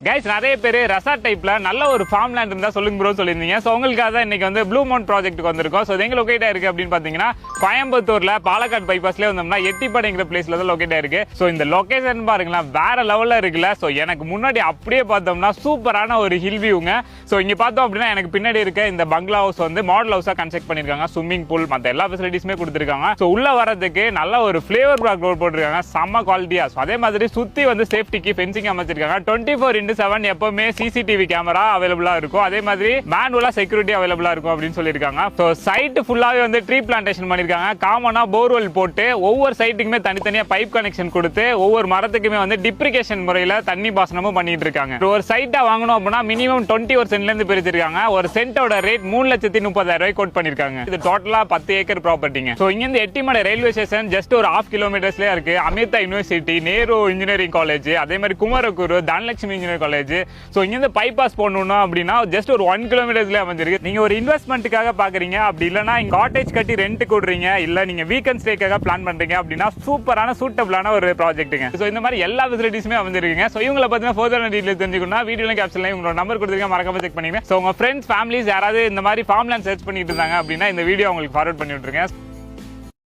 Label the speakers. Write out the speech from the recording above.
Speaker 1: Guys நிறைய பேர் resort டைப்ல நல்ல ஒரு ஃபார்ம் லேண்ட் இருந்தா சொல்லுங்க ப்ரோ சொல்லியிருந்தீங்க. ஸோ உங்களுக்காக தான் இன்னைக்கு வந்து ப்ளூ மவுண்ட் ப்ராஜெக்ட்டுக்கு வந்திருக்கோம். ஸோ எங்க லொகேட் ஆயிருக்கு அப்படின்னு பாத்தீங்கன்னா கோயம்புத்தூர்ல பாலக்காடு பைபாஸ்ல வந்தோம்னா எட்டிப்படைங்கிற பிளேஸ்ல தான் லொகேட் ஆயிருக்கு. ஸோ இந்த லொகேஷன் பாருங்களேன் வேற லெவல்ல இருக்குல்ல. ஸோ எனக்கு முன்னாடி அப்படியே பார்த்தோம்னா சூப்பரான ஒரு ஹில் வியூங்க. ஸோ இங்க பார்த்தோம் அப்படின்னா எனக்கு பின்னாடி இருக்க இந்த பங்களா ஹவுஸ் வந்து மாடல் ஹவுஸா கன்ஸ்ட்ரக்ட் பண்ணிருக்காங்க. ஸ்விம்மிங் பூல் மற்ற எல்லா ஃபெசிலிட்டிஸுமே கொடுத்துருக்காங்க. ஸோ உள்ள வரதுக்கு நல்ல ஒரு ஃபிளேவர் பிளாக் ரோட் போட்டிருக்காங்க செம்ம குவாலிட்டியா. ஸோ அதே மாதிரி சுத்தி வந்து சேஃப்டிக்கு ஃபென்சிங் அமைச்சிருக்காங்க. 24x7 எப்பவுமே சிசிடிவி கேமரா அவைலபிளா இருக்கும். அதே மாதிரி மேனுவலா செக்யூரிட்டி அவைலபிளா இருக்கும் அப்படின்னு சொல்லியிருக்காங்க. ஸோ சைட் ஃபுல்லாவே வந்து ட்ரீ பிளான்டேஷன் பண்ணிருக்காங்க. காமனா போர்வெல் போட்டு ஒவ்வொரு சைட்டுக்குமே தனித்தனியா பைப் கனெக்ஷன் கொடுத்து ஒவ்வொரு மரத்துக்குமே வந்து டிப்ரிகேஷன் முறையில தண்ணி பாசனமும் பண்ணிட்டு இருக்காங்க. ஒரு சைட்டா வாங்கணும் அப்படின்னா மினிமம் 20 ஒரு சென்ட்ல இருந்து பிரிச்சிருக்காங்க. ஒரு சென்ட்டோட ரேட் 3,30,000 கோட் பண்ணிருக்காங்க. இது டோட்டலா 10 ஏக்கர் ப்ராப்பர்ட்டிங்க. ஸோ இங்க இருந்து எட்டிமடை ரயில்வே ஸ்டேஷன் ஜஸ்ட் ஒரு 1/2 கிலோமீட்டர்ஸ்ல இருக்கு. Amrita university, Nehru engineering college, அதே மாதிரி Kumaraguru, Dhanalakshmi engineering college. So இங்கிருந்து பைபாஸ் போகணும்னா அப்படின்னா ஜஸ்ட் ஒரு 1 கிலோமீட்டர்ஸ்ல அமைஞ்சிருக்கு. நீங்க ஒரு இன்வெஸ்ட்மெண்ட்டுக்காக பாக்குறீங்க அப்படி இல்லைன்னா காட்டேஜ் கட்டி ரெண்ட் கொடுறீங்க இல்ல நீங்க வீக்கெண்ட் ஸ்டேக்காக பிளான் பண்றீங்க அப்படின்னா சூப்பரான சூட்டபிளான ஒரு ப்ராஜெக்ட்டுங்க. ஸோ இந்த மாதிரி எல்லா ஃபெசிலிட்டிஸுமே அமைஞ்சிருக்குங்க. ஸோ இவங்களை பத்தின ஃபர்தர் டீடைல்ஸ் தெரிஞ்சுக்கணும்னா வீடியோல கேப்ஷன்ல உங்களோட நம்பர் கொடுத்துருக்க மறக்காம செக் பண்ணிங்க. ஸோ உங்க ஃப்ரெண்ட்ஸ் ஃபேமிலிஸ் யாராவது இந்த மாதிரி ஃபார்ம் லேண்ட் சர்ச் பண்ணிட்டு இருந்தாங்க அப்படின்னா இந்த வீடியோ உங்களுக்கு ஃபார்வர்ட் பண்ணி விட்டுருங்க.